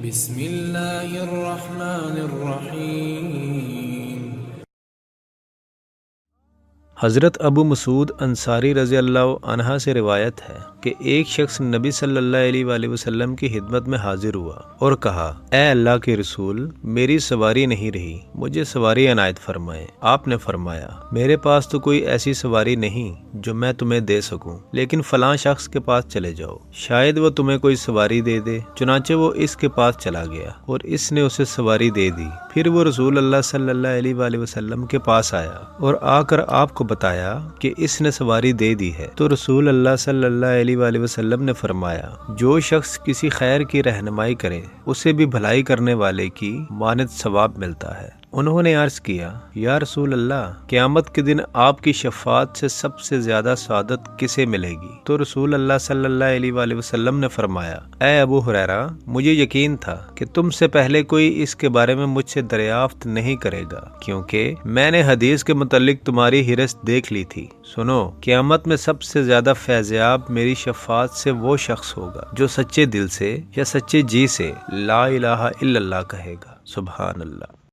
بسم اللہ الرحمن الرحیم۔ حضرت ابو مسعود انصاری رضی اللہ عنہ سے روایت ہے کہ ایک شخص نبی صلی اللہ علیہ وآلہ وسلم کی خدمت میں حاضر ہوا اور کہا، اے اللہ کے رسول، میری سواری نہیں رہی، مجھے سواری عنایت فرمائیں۔ آپ نے فرمایا، میرے پاس تو کوئی ایسی سواری نہیں جو میں تمہیں دے سکوں، لیکن فلاں شخص کے پاس چلے جاؤ، شاید وہ تمہیں کوئی سواری دے دے۔ چنانچہ وہ اس کے پاس چلا گیا اور اس نے اسے سواری دے دی۔ پھر وہ رسول اللہ صلی اللہ علیہ وآلہ وسلم کے پاس آیا اور آ کر آپ کو بتایا کہ اس نے سواری دے دی ہے۔ تو رسول اللہ صلی اللہ علیہ وآلہ وسلم نے فرمایا، جو شخص کسی خیر کی رہنمائی کرے اسے بھی بھلائی کرنے والے کی مانند ثواب ملتا ہے۔ انہوں نے عرض کیا، یا رسول اللہ، قیامت کے دن آپ کی شفاعت سے سب سے زیادہ سعادت کسے ملے گی؟ تو رسول اللہ صلی اللہ علیہ وآلہ وسلم نے فرمایا، اے ابو ہریرہ، مجھے یقین تھا کہ تم سے پہلے کوئی اس کے بارے میں مجھ سے دریافت نہیں کرے گا، کیونکہ میں نے حدیث کے متعلق تمہاری حرص دیکھ لی تھی۔ سنو، قیامت میں سب سے زیادہ فیضیاب میری شفاعت سے وہ شخص ہوگا جو سچے دل سے یا سچے جی سے لا الہ الا اللہ کہے گا۔ سبحان اللہ۔